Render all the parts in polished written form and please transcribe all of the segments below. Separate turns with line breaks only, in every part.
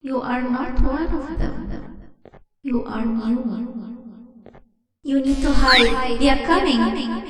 You are not one of them. You are new. You need to hide. They are coming.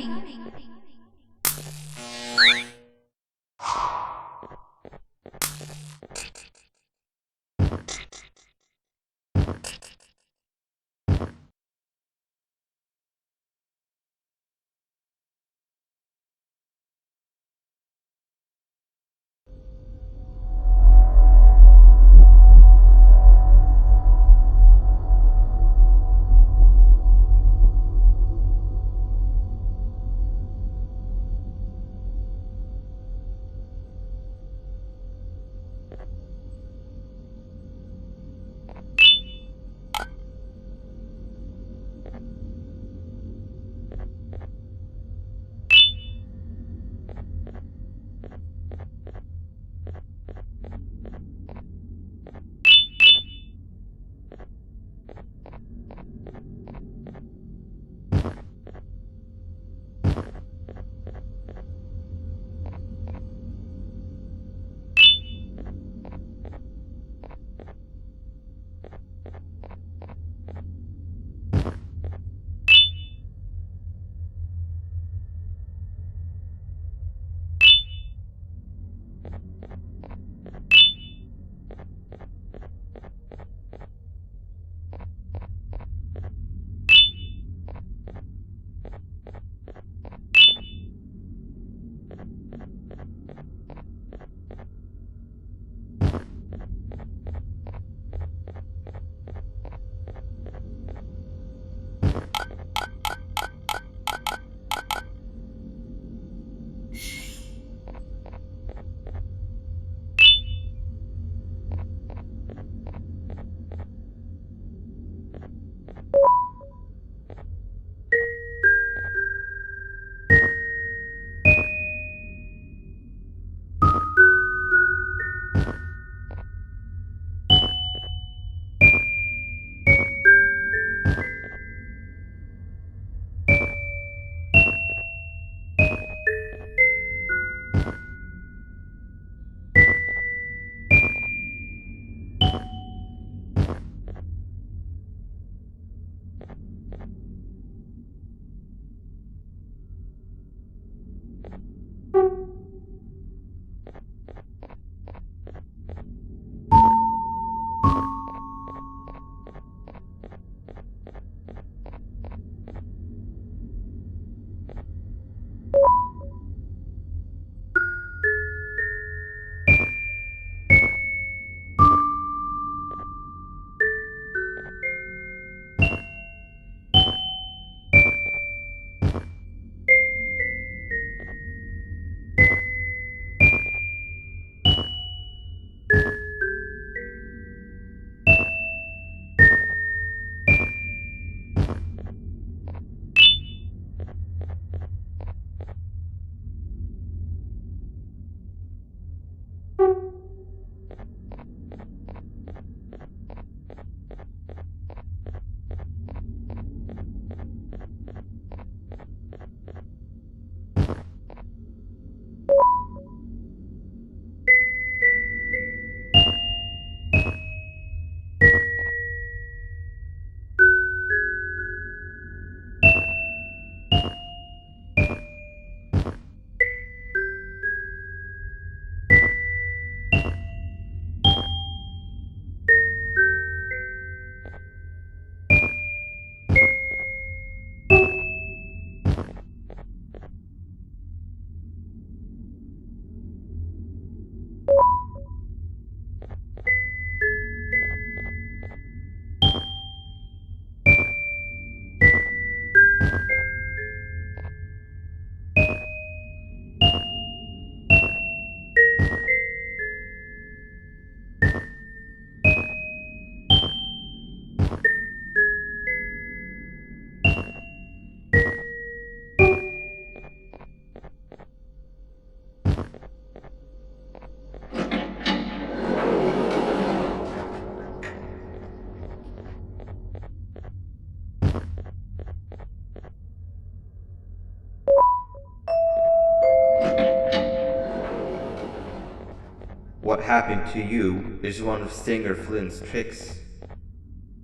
What happened to you is one of Stinger Flynn's tricks.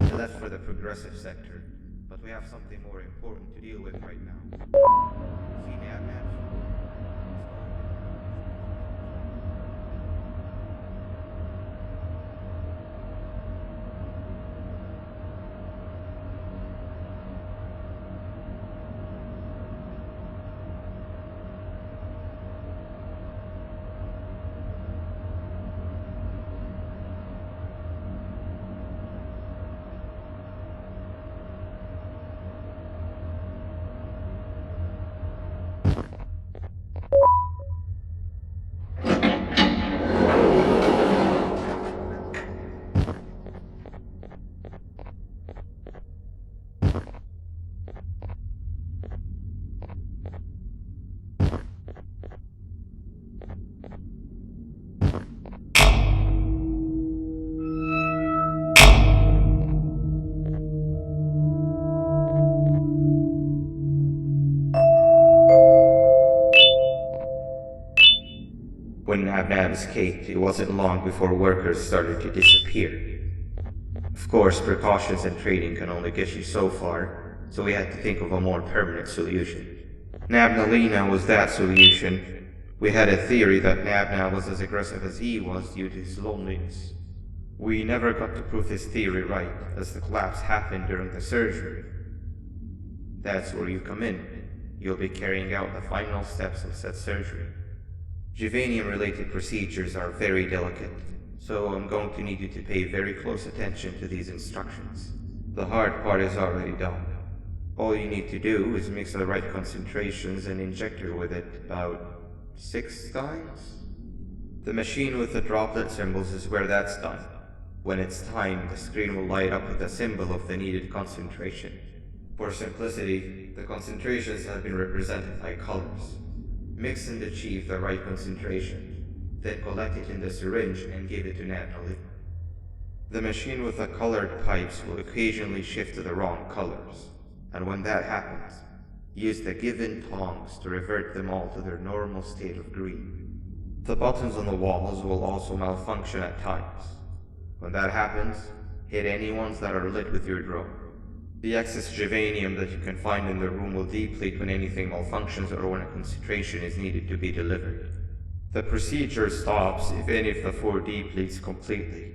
He left for the progressive sector, but we have something more important to deal with right now. See, Nab. When Nab escaped, it wasn't long before workers started to disappear. Of course, precautions and training can only get you so far, so we had to think of a more permanent solution. Nabnalina was that solution. We had a theory that Nabna was as aggressive as he was due to his loneliness. We never got to prove this theory right, as the collapse happened during the surgery. That's where you come in. You'll be carrying out the final steps of said surgery. Juvanium-related procedures are very delicate, so I'm going to need you to pay very close attention to these instructions. The hard part is already done. All you need to do is mix the right concentrations and inject her with it about 6 times. The machine with the droplet symbols is where that's done. When it's time, the screen will light up with a symbol of the needed concentration. For simplicity, the concentrations have been represented by colors. Mix and achieve the right concentration, then collect it in the syringe and give it to Natalie. The machine with the colored pipes will occasionally shift to the wrong colors, and when that happens, use the given tongs to revert them all to their normal state of green. The buttons on the walls will also malfunction at times. When that happens, hit any ones that are lit with your drone. The excess juvanium that you can find in the room will deplete when anything malfunctions or when a concentration is needed to be delivered. The procedure stops if any of the 4 depletes completely,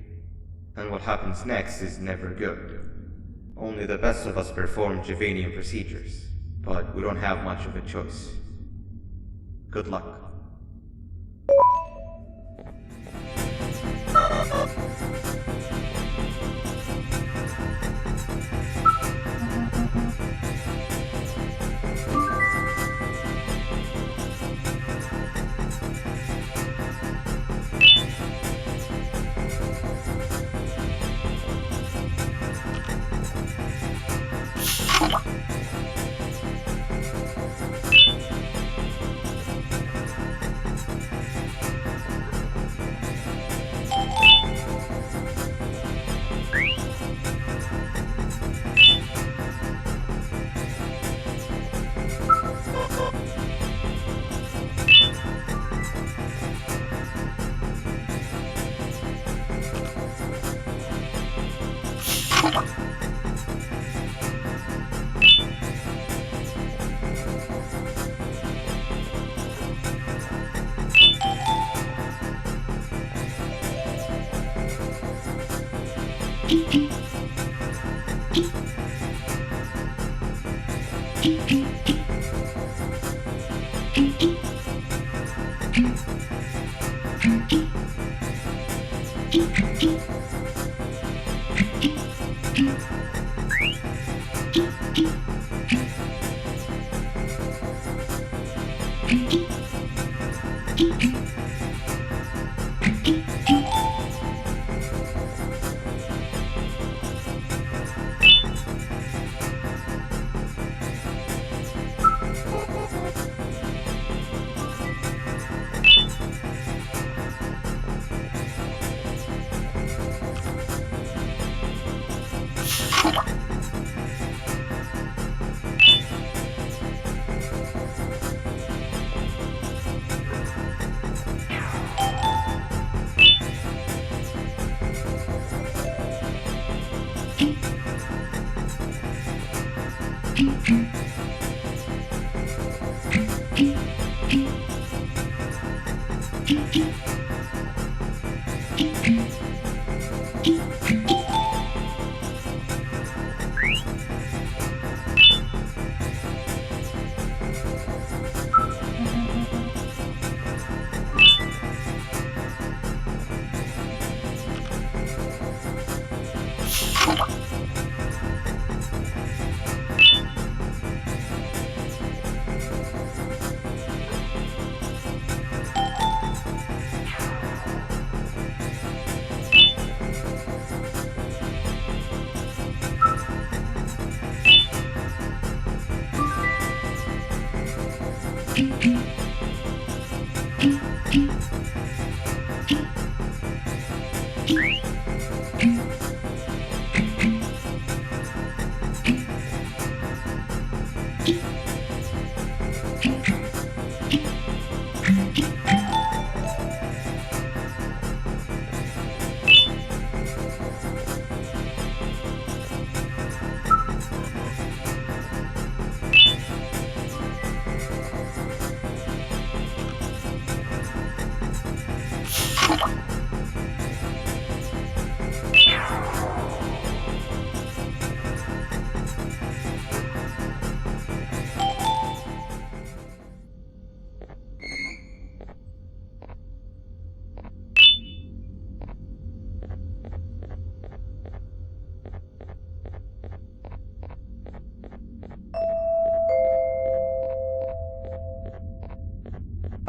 and what happens next is never good. Only the best of us perform juvanium procedures, but we don't have much of a choice. Good luck.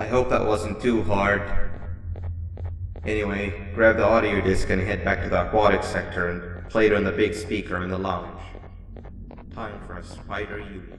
I hope that wasn't too hard. Anyway, grab the audio disc and head back to the aquatic sector and play it on the big speaker in the lounge. Time for a spider union.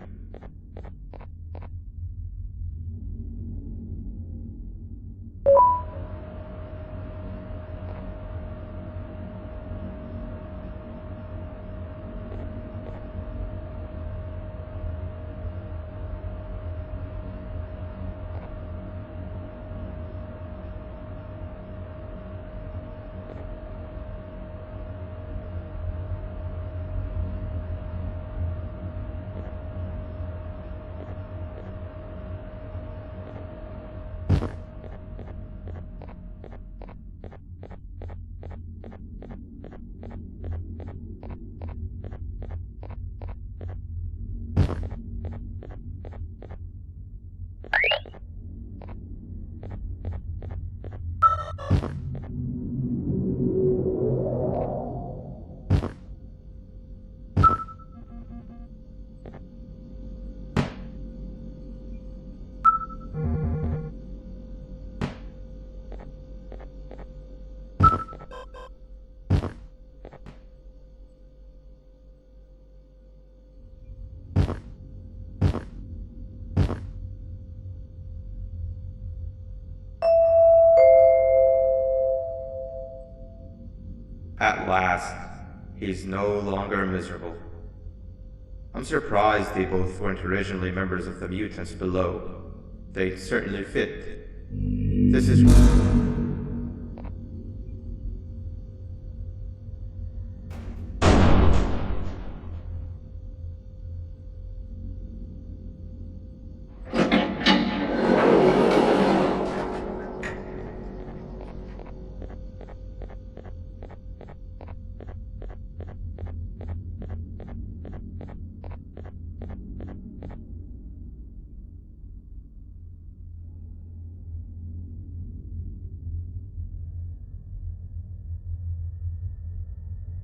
At last, he's no longer miserable. I'm surprised they both weren't originally members of the mutants below. They certainly fit. This is...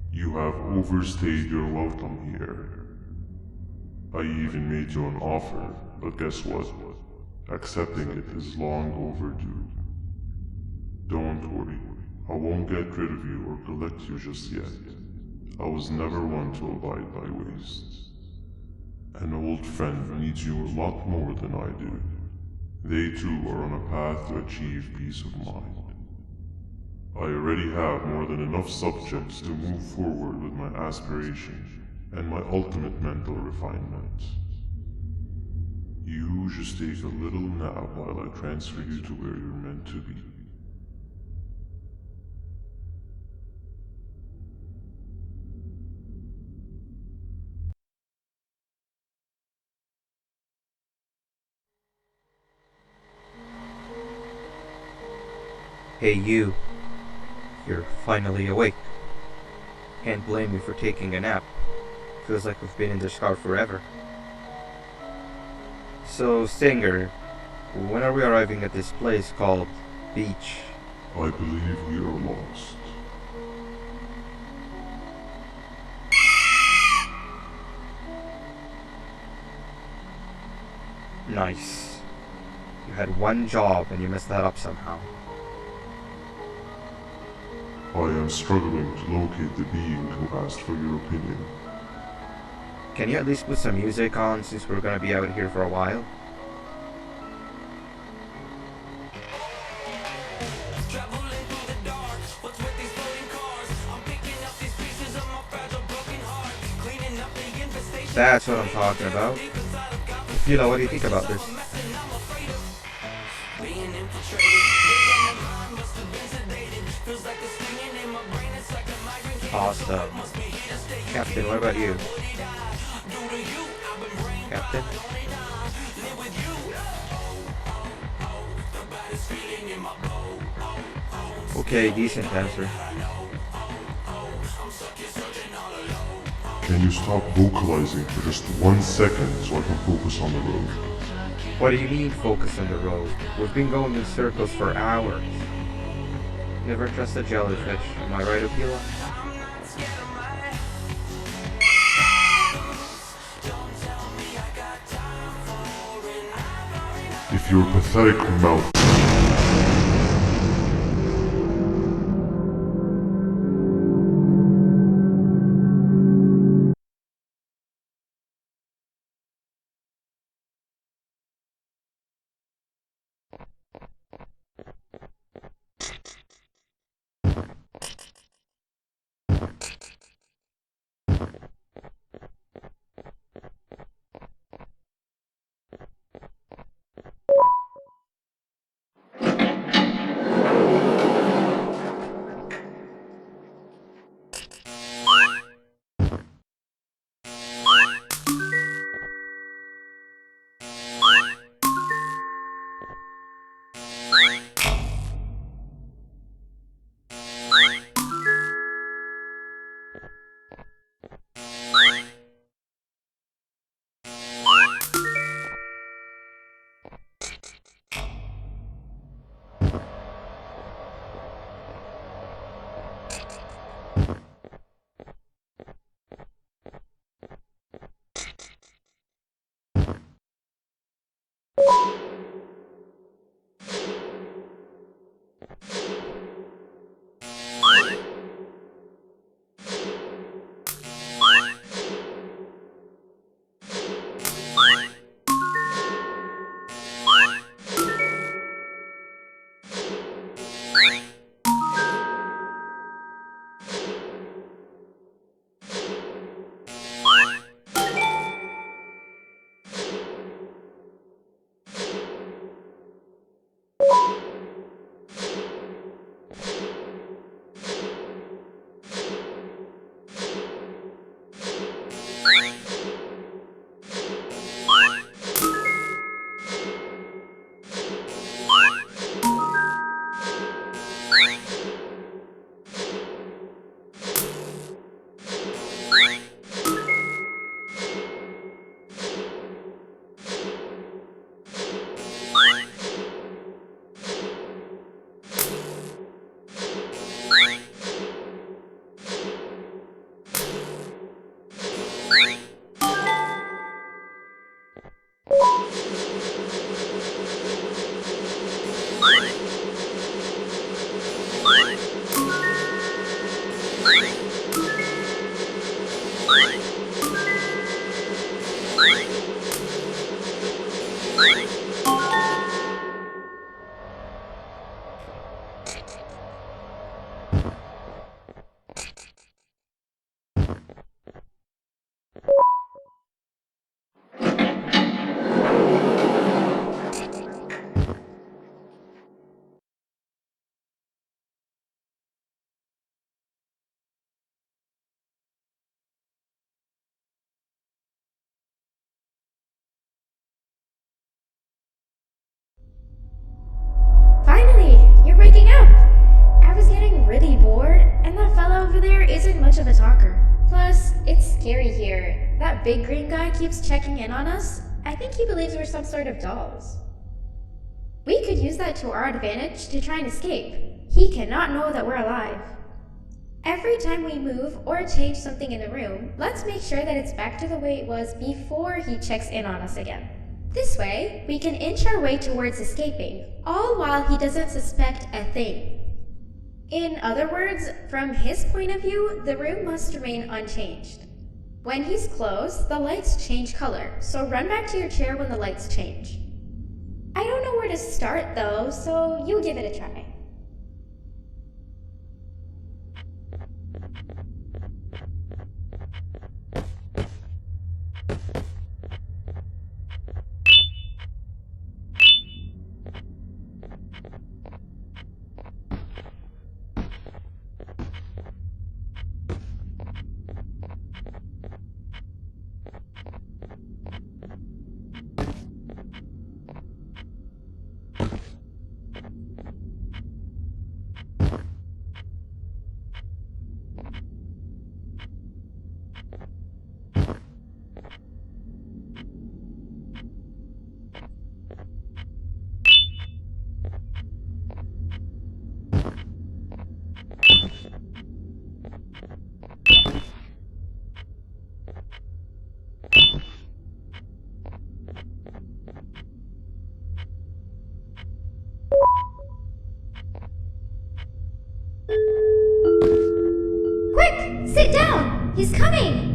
You have overstayed your welcome here. I even made you an offer, but guess what? Accepting it is long overdue. Don't worry, I won't get rid of you or collect you just yet. I was never one to abide by waste. An old friend needs you a lot more than I do. They too are on a path to achieve peace of mind. I already have more than enough subjects to move forward with my aspiration and my ultimate mental refinement. You just take a little nap while I transfer you to where you're meant to be.
Hey you. You're finally awake. Can't blame you for taking a nap. Feels like we've been in this car forever. So, Stinger, when are we arriving at this place called Beach?
I believe we are lost.
Nice. You had one job and you messed that up somehow.
I am struggling to locate the being who asked for your opinion.
Can you at least put some music on since we're gonna be out here for a while? That's what I'm talking about. What do you think about this? Awesome. Captain, what about you? Captain? Okay, decent answer.
Can you stop vocalizing for just 1 second so I can focus on the road?
What do you mean focus on the road? We've been going in circles for hours. Never trust a jellyfish, am I right, Akila?
If your pathetic mouth
Finally, you're waking up! I was getting really bored, and that fella over there isn't much of a talker. Plus, it's scary here. That big green guy keeps checking in on us. I think he believes we're some sort of dolls. We could use that to our advantage to try and escape. He cannot know that we're alive. Every time we move or change something in the room, let's make sure that it's back to the way it was before he checks in on us again. This way, we can inch our way towards escaping, all while he doesn't suspect a thing. In other words, from his point of view, the room must remain unchanged. When he's close, the lights change color, so run back to your chair when the lights change. I don't know where to start though, so you give it a try. He's coming!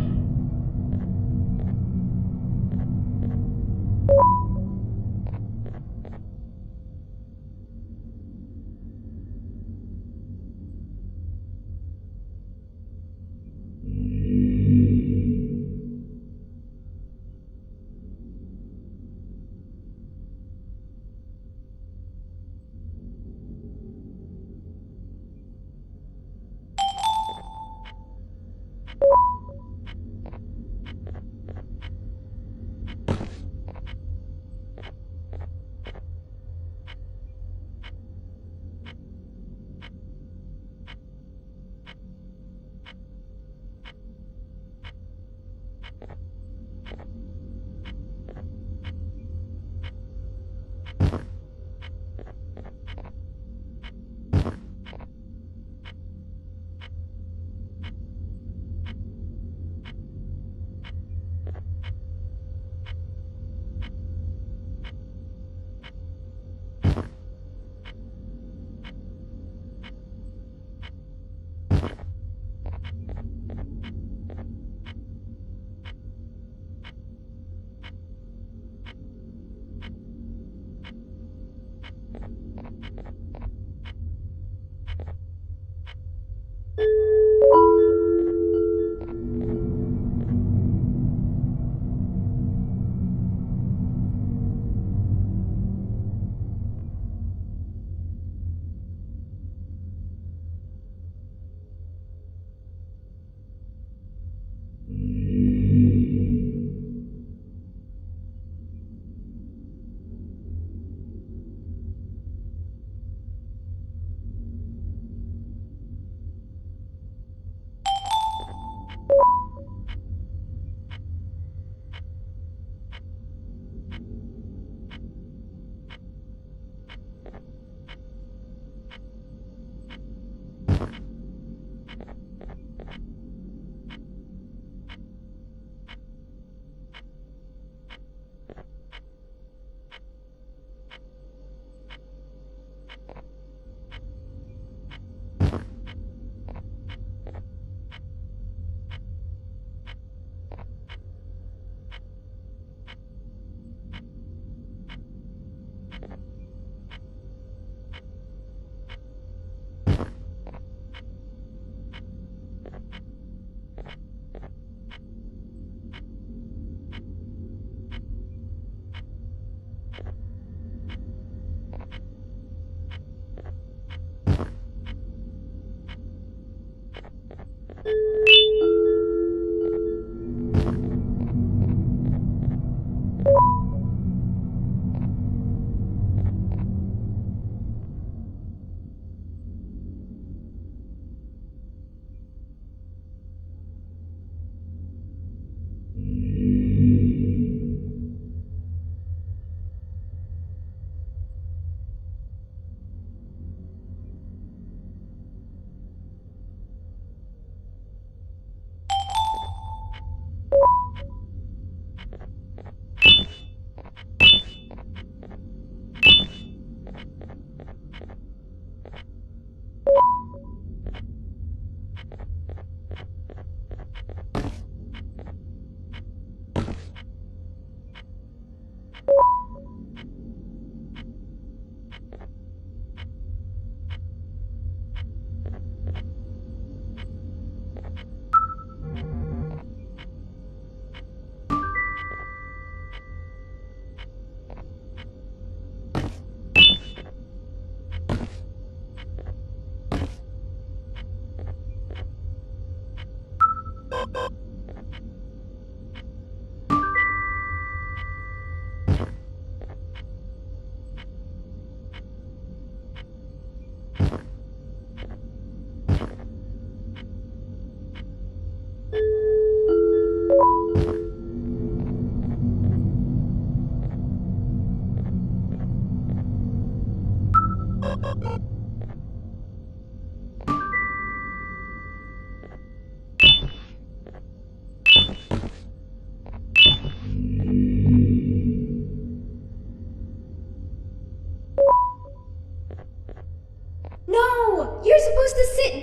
No! You're supposed to sit